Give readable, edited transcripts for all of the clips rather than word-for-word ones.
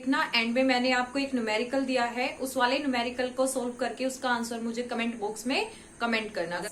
देखना, एंड में मैंने आपको एक न्यूमेरिकल दिया है, उस वाले न्यूमेरिकल को सोल्व करके उसका आंसर मुझे कमेंट बॉक्स में कमेंट करना।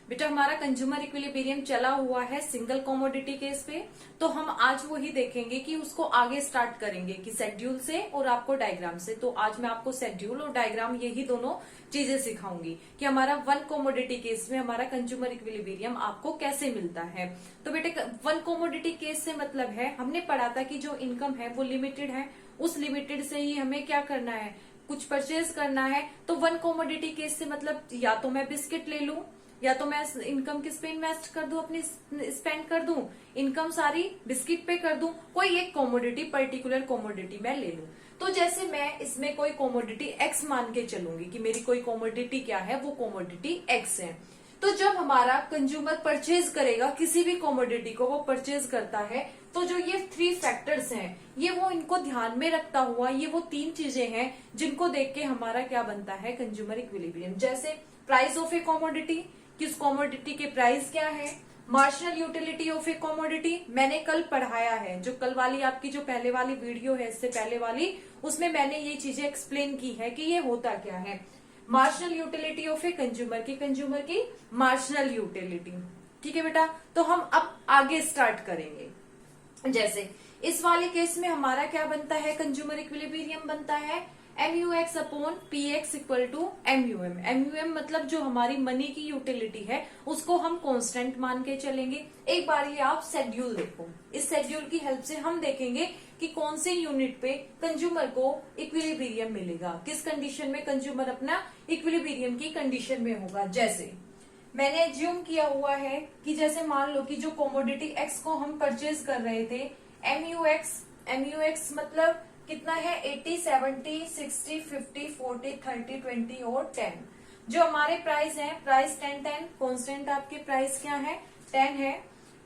बेटा हमारा कंज्यूमर इक्विलिब्रियम चला हुआ है सिंगल कमोडिटी केस पे, तो हम आज वही देखेंगे कि उसको आगे स्टार्ट करेंगे कि शेड्यूल से और आपको डायग्राम से। तो आज मैं आपको शेड्यूल और डायग्राम यही दोनों चीजें सिखाऊंगी कि हमारा वन कमोडिटी केस में हमारा कंज्यूमर इक्विलिब्रियम आपको कैसे मिलता है। तो बेटे वन कमोडिटी केस से मतलब है, हमने पढ़ा था कि जो इनकम है वो लिमिटेड है, उस लिमिटेड से ही हमें क्या करना है, कुछ परचेज करना है। तो वन कमोडिटी केस से मतलब या तो मैं बिस्किट ले लूं, या तो मैं इनकम किस पे इन्वेस्ट कर दूं, अपनी स्पेंड कर दूं, इनकम सारी बिस्किट पे कर दूं, कोई एक कमोडिटी पर्टिकुलर कमोडिटी मैं ले लूं। तो जैसे मैं इसमें कोई कमोडिटी एक्स मान के चलूंगी कि मेरी कोई कमोडिटी क्या है, वो कमोडिटी एक्स है। तो जब हमारा कंज्यूमर परचेज करेगा किसी भी कमोडिटी को, वो परचेज करता है, तो जो ये थ्री फैक्टर्स हैं, ये वो इनको ध्यान में रखता हुआ ये वो तीन चीजें हैं जिनको देख के हमारा क्या बनता है, कंज्यूमर इक्विलिब्रियम। जैसे प्राइस ऑफ ए कमोडिटी, किस कमोडिटी के प्राइस क्या है, marginal utility of A commodity, मैंने कल पढ़ाया है, जो कल वाली आपकी जो पहले वाली वीडियो है इससे पहले वाली, उसमें मैंने ये चीजें एक्सप्लेन की है कि ये होता क्या है। Marginal utility of a consumer की मार्जिनल यूटिलिटी। ठीक है बेटा, तो हम अब आगे स्टार्ट करेंगे। जैसे इस वाले केस में हमारा क्या बनता है, कंज्यूमर इक्विलिब्रियम बनता है MUX upon PX equal to MUM। MUM मतलब जो हमारी मनी की यूटिलिटी है उसको हम कांस्टेंट मान के चलेंगे। एक बार ये आप शेड्यूल देखो, इस शेड्यूल की हेल्प से हम देखेंगे कि कौन से यूनिट पे कंज्यूमर को इक्विलिब्रियम मिलेगा, किस कंडीशन में कंज्यूमर अपना इक्विलिब्रियम की कंडीशन में होगा। जैसे मैंने एज्यूम किया हुआ है कि जैसे मान लो कि जो कमोडिटी एक्स को हम परचेज कर रहे थे, MUX मतलब कितना है, 80, 70, 60, 50, 40, 30, 20 और 10। जो हमारे प्राइस है, प्राइस 10, 10 कॉन्स्टेंट, आपके प्राइस क्या है, 10 है।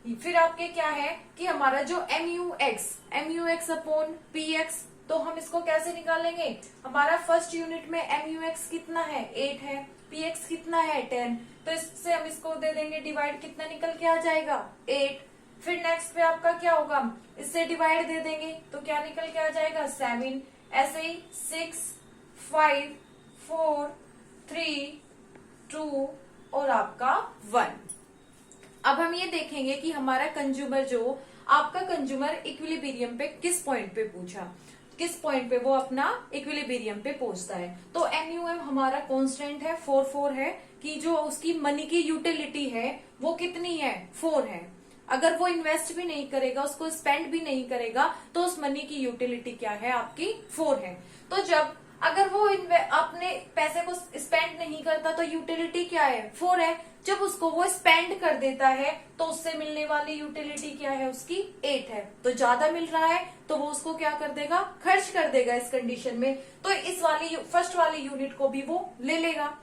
फिर आपके क्या है कि हमारा जो MUX अपॉन PX, तो हम इसको कैसे निकालेंगे, हमारा फर्स्ट यूनिट में MUX कितना है, 8 है, PX कितना है, 10, तो इससे हम इसको दे देंगे डिवाइड, कितना निकल के आ जाएगा, 8। फिर नेक्स्ट पे आपका क्या होगा, इससे डिवाइड दे देंगे तो क्या निकल के आ जाएगा, 7। ऐसे ही 6, 5, 4, 3, 2 और आपका 1। अब हम ये देखेंगे कि हमारा कंज्यूमर, जो आपका कंज्यूमर इक्विलिब्रियम पे किस पॉइंट पे पूछा, किस पॉइंट पे वो अपना इक्विलिब्रियम पे पहुंचता है। तो MUM हमारा कांस्टेंट है, 4 है, कि जो उसकी मनी की यूटिलिटी है वो कितनी है, 4 है। अगर वो इन्वेस्ट भी नहीं करेगा, उसको स्पेंड भी नहीं करेगा, तो उस मनी की यूटिलिटी क्या है, आपकी 4 है। तो जब अगर वो अपने पैसे को स्पेंड नहीं करता तो यूटिलिटी क्या है, 4 है। जब उसको वो स्पेंड कर देता है तो उससे मिलने वाली यूटिलिटी क्या है, उसकी 8 है। तो ज्यादा मिल रहा है तो वो उसको क्या कर देगा, खर्च कर देगा इस कंडीशन में। तो इस वाली फर्स्ट वाली यूनिट को भी वो ले लेगा।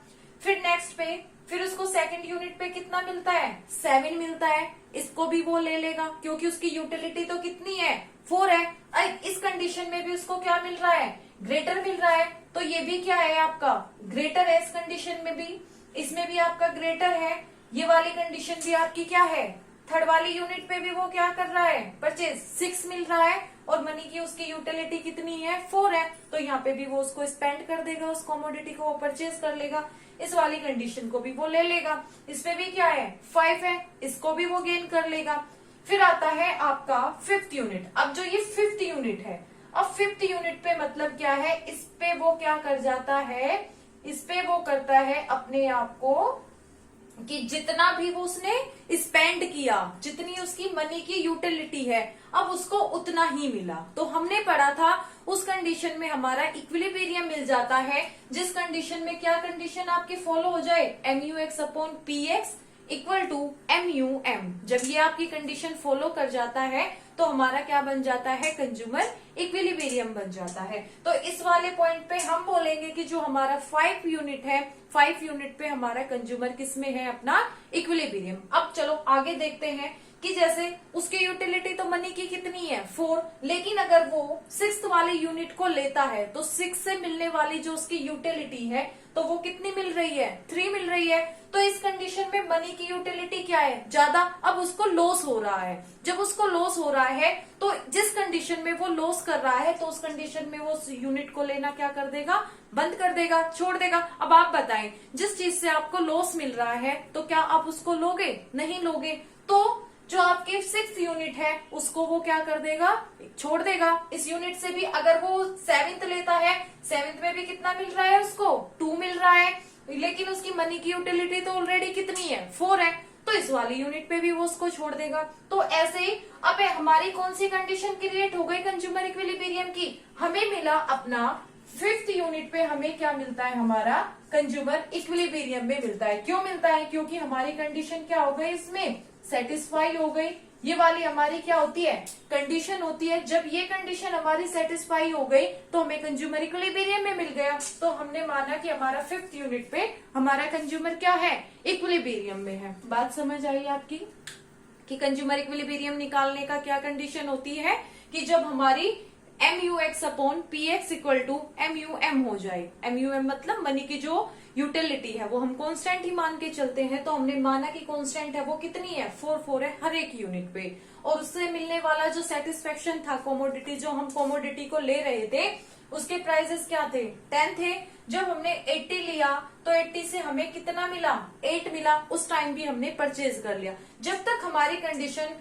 फिर नेक्स्ट पे, फिर उसको सेकंड यूनिट पे कितना मिलता है, 7 मिलता है, इसको भी वो ले लेगा क्योंकि उसकी यूटिलिटी तो कितनी है, 4 है। इस कंडीशन में भी उसको क्या मिल रहा है, ग्रेटर मिल रहा है, तो ये भी क्या है, आपका ग्रेटर है। इस कंडीशन में भी, इसमें भी आपका ग्रेटर है। ये वाली कंडीशन भी आपकी क्या है, थर्ड वाली यूनिट पे भी वो क्या कर रहा है, परचेज 6 मिल रहा है, और मनी की उसकी यूटिलिटी कितनी है, 4 है। तो यहाँ पे भी वो उसको स्पेंड कर देगा, उस कमोडिटी को वो परचेज कर लेगा। इस वाली कंडीशन को भी वो ले लेगा। इसमें भी क्या है, 5 है, इसको भी वो गेन कर लेगा। फिर आता है आपका फिफ्थ यूनिट। अब जो ये फिफ्थ यूनिट है, अब फिफ्थ यूनिट पे मतलब क्या है, इस पे वो क्या कर जाता है, इस पे वो करता है अपने आप को कि जितना भी वो उसने स्पेंड किया, जितनी उसकी मनी की यूटिलिटी है, अब उसको उतना ही मिला। तो हमने पढ़ा था उस कंडीशन में हमारा इक्विलिब्रियम मिल जाता है, जिस कंडीशन में क्या कंडीशन आपकी फॉलो हो जाए, MUX upon PX equal to MUM। जब ये आपकी कंडीशन फॉलो कर जाता है तो हमारा क्या बन जाता है, कंज्यूमर इक्विलिब्रियम बन जाता है। तो इस वाले पॉइंट पे हम बोलेंगे कि जो हमारा 5 यूनिट है, 5 यूनिट पे हमारा कंज्यूमर किस में है, अपना इक्विलिब्रियम। अब चलो आगे देखते हैं कि जैसे उसकी यूटिलिटी तो मनी की कितनी है 4, लेकिन अगर वो 6th वाले यूनिट को लेता है तो 6 से मिलने वाली जो उसकी यूटिलिटी है तो वो कितनी मिल रही है 3 मिल रही है। तो इस कंडीशन में मनी की यूटिलिटी क्या है ज्यादा, अब उसको लॉस हो रहा है। जब उसको लॉस हो रहा है तो जिस कंडीशन में वो लॉस कर रहा है तो उस कंडीशन में वो यूनिट को लेना क्या कर देगा, बंद कर देगा, छोड़ देगा। अब आप बताएं, जिस चीज से आपको लॉस मिल रहा है तो क्या आप उसको लोगे, नहीं लोगे। तो जो आपके 6th यूनिट है उसको वो क्या कर देगा, छोड़ देगा। इस यूनिट से भी अगर वो 7th लेता है, 7th में भी कितना मिल रहा है उसको 2 मिल रहा है, लेकिन उसकी मनी की यूटिलिटी तो ऑलरेडी कितनी है 4 है, तो इस वाली यूनिट पे भी वो उसको छोड़ देगा। तो ऐसे ही अब हमारी कौन सी कंडीशन क्रिएट हो गई कंज्यूमर इक्विलिब्रियम की, हमें मिला अपना 5th यूनिट पे हमें क्या मिलता है, हमारा कंज्यूमर इक्विलिब्रियम में मिलता है। क्यों मिलता है, क्योंकि हमारी कंडीशन क्या हो गई, इसमें सेटिस्फाई हो गई। ये वाली हमारी क्या होती है, कंडीशन होती है। जब ये कंडीशन हमारी सेटिस्फाई हो गई तो हमें कंज्यूमर इक्विलिब्रियम में मिल गया, तो हमने माना कि हमारा 5th यूनिट पे हमारा कंज्यूमर क्या है, इक्विलिब्रियम में है। बात समझ आई आपकी कि कंज्यूमर इक्विलिब्रियम निकालने का क्या कंडीशन होती है, कि जब हमारी MUX upon PX equal to MUM हो जाए। MUM मतलब मनी की जो यूटिलिटी है वो हम कांस्टेंट ही मान के चलते हैं, तो हमने माना कि कांस्टेंट है वो कितनी है 4 है हर एक यूनिट पे। और उससे मिलने वाला जो सेटिस्फेक्शन था, कमोडिटी जो हम कमोडिटी को ले रहे थे उसके प्राइसेस क्या थे 10 थे। जब हमने 80 लिया तो 80 से हमें कितना मिला 8 मिला, उस टाइम भी हमने परचेज कर लिया। जब तक हमारी कंडीशन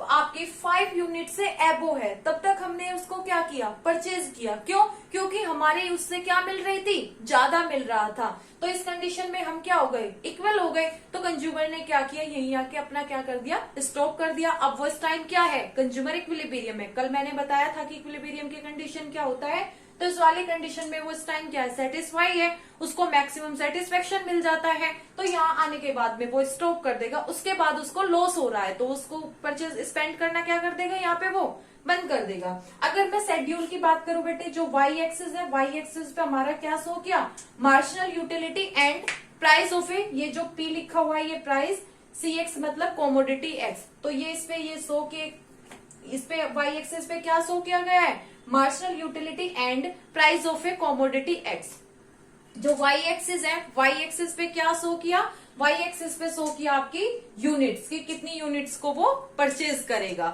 आपकी 5 यूनिट से एबो है तब तक हमने उसको क्या किया, परचेज किया। क्यों, क्योंकि हमारे उससे क्या मिल रही थी, ज्यादा मिल रहा था। तो इस कंडीशन में हम क्या हो गए, इक्वल हो गए। तो कंज्यूमर ने क्या किया, यहीं आके अपना क्या कर दिया, स्टॉप कर दिया। अब वो इस टाइम क्या है, कंज्यूमर इक्विलिब्रियम है। कल मैंने बताया था कि इक्विलिब्रियम की कंडीशन क्या होता है, तो इस वाली कंडीशन में वो इस टाइम क्या है, सेटिस्फाई है, उसको मैक्सिमम सेटिस्फेक्शन मिल जाता है। तो यहाँ आने के बाद में वो स्टॉप कर देगा। उसके बाद उसको लॉस हो रहा है तो उसको परचेज स्पेंड करना क्या कर देगा, यहाँ पे वो बंद कर देगा। अगर मैं शेड्यूल की बात करूं बेटे, जो वाई एक्सिस है, वाई एक्सिस पे हमारा क्या शो किया, marginal utility and price of A, ये जो पी लिखा हुआ है ये प्राइस, सी एक्स मतलब कॉमोडिटी एक्स। तो ये इस पे ये शो के, इस पे वाई एक्सिस पे क्या शो किया गया है, marginal utility and price of A commodity x. जो वाई एक्सिस है, वाई एक्सिस पे क्या शो किया, वाई एक्सिस पे शो किया आपकी यूनिट्स की, कितनी यूनिट्स को वो परचेज करेगा।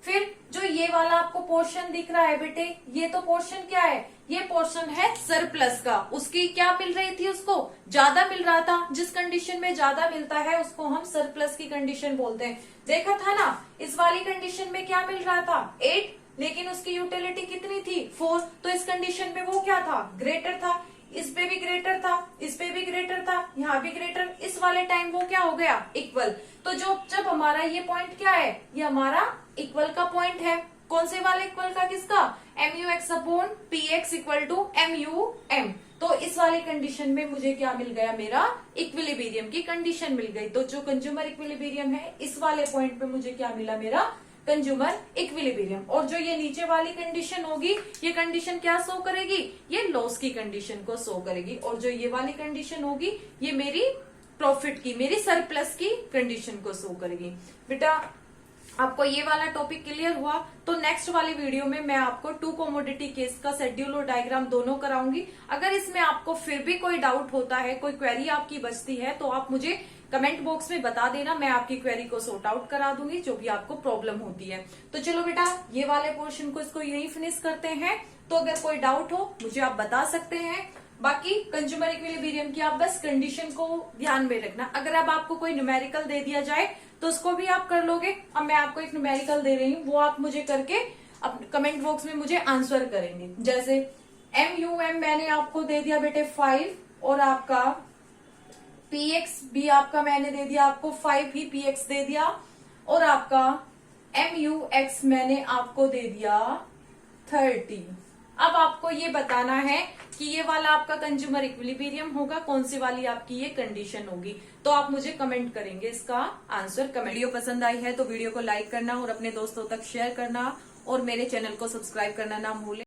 फिर जो ये वाला आपको पोर्शन दिख रहा है बेटे, ये तो पोर्शन क्या है, ये पोर्शन है सरप्लस का। उसकी क्या मिल रही थी, उसको ज्यादा मिल रहा था। जिस कंडीशन में ज्यादा मिलता है उसको हम सरप्लस की कंडीशन बोलते हैं। देखा था ना, इस वाली कंडीशन में क्या मिल रहा था 8, लेकिन उसकी यूटिलिटी कितनी थी 4। तो इस कंडीशन में वो क्या था, ग्रेटर था। इस पे भी ग्रेटर था, इस पे भी ग्रेटर था, यहाँ भी ग्रेटर। इस वाले टाइम वो क्या हो गया, इक्वल। तो जो जब हमारा ये पॉइंट क्या है, ये हमारा इक्वल का पॉइंट है। कौन से वाले इक्वल का, किसका, MUX upon PX equal to MUM। तो इस वाली कंडीशन में मुझे क्या मिल गया, मेरा इक्विलिब्रियम की कंडीशन मिल गई। तो जो कंज्यूमर इक्विलिब्रियम है इस वाले पॉइंट पे मुझे क्या मिला, मेरा कंज्यूमर इक्विलिब्रियम। और जो ये नीचे वाली कंडीशन होगी, ये कंडीशन क्या शो करेगी, ये लॉस की कंडीशन को शो करेगी। और जो ये वाली कंडीशन होगी ये मेरी प्रॉफिट की, मेरी सरप्लस की कंडीशन को शो करेगी। बेटा आपको ये वाला टॉपिक क्लियर हुआ, तो नेक्स्ट वाली वीडियो में मैं आपको 2 कमोडिटी केस का शेड्यूल और डायग्राम दोनों कराऊंगी। अगर इसमें आपको फिर भी कोई डाउट होता है, कोई क्वेरी आपकी बचती है, तो आप मुझे कमेंट बॉक्स में बता देना, मैं आपकी क्वेरी को सॉर्ट आउट करा दूंगी, जो भी आपको प्रॉब्लम होती है। तो चलो बेटा ये वाले पोर्शन को इसको यही फिनिश करते हैं। तो अगर कोई डाउट हो मुझे आप बता सकते हैं। बाकी कंज्यूमर इक्विलिब्रियम की आप बस कंडीशन को ध्यान में रखना। अगर अब आपको कोई न्यूमेरिकल दे दिया जाए तो उसको भी आप कर लोगे। अब मैं आपको एक न्यूमेरिकल दे रही हूँ, वो आप मुझे करके अब कमेंट बॉक्स में मुझे आंसर करेंगे। जैसे MUM मैंने आपको दे दिया बेटे 5, और आपका PX भी आपका मैंने दे दिया आपको 5 ही PX दे दिया, और आपका MUX मैंने आपको दे दिया 30। अब आपको ये बताना है कि ये वाला आपका कंज्यूमर इक्विलिब्रियम होगा, कौन सी वाली आपकी ये कंडीशन होगी। तो आप मुझे कमेंट करेंगे इसका आंसर। वीडियो पसंद आई है तो वीडियो को लाइक करना और अपने दोस्तों तक शेयर करना, और मेरे चैनल को सब्सक्राइब करना ना भूलें।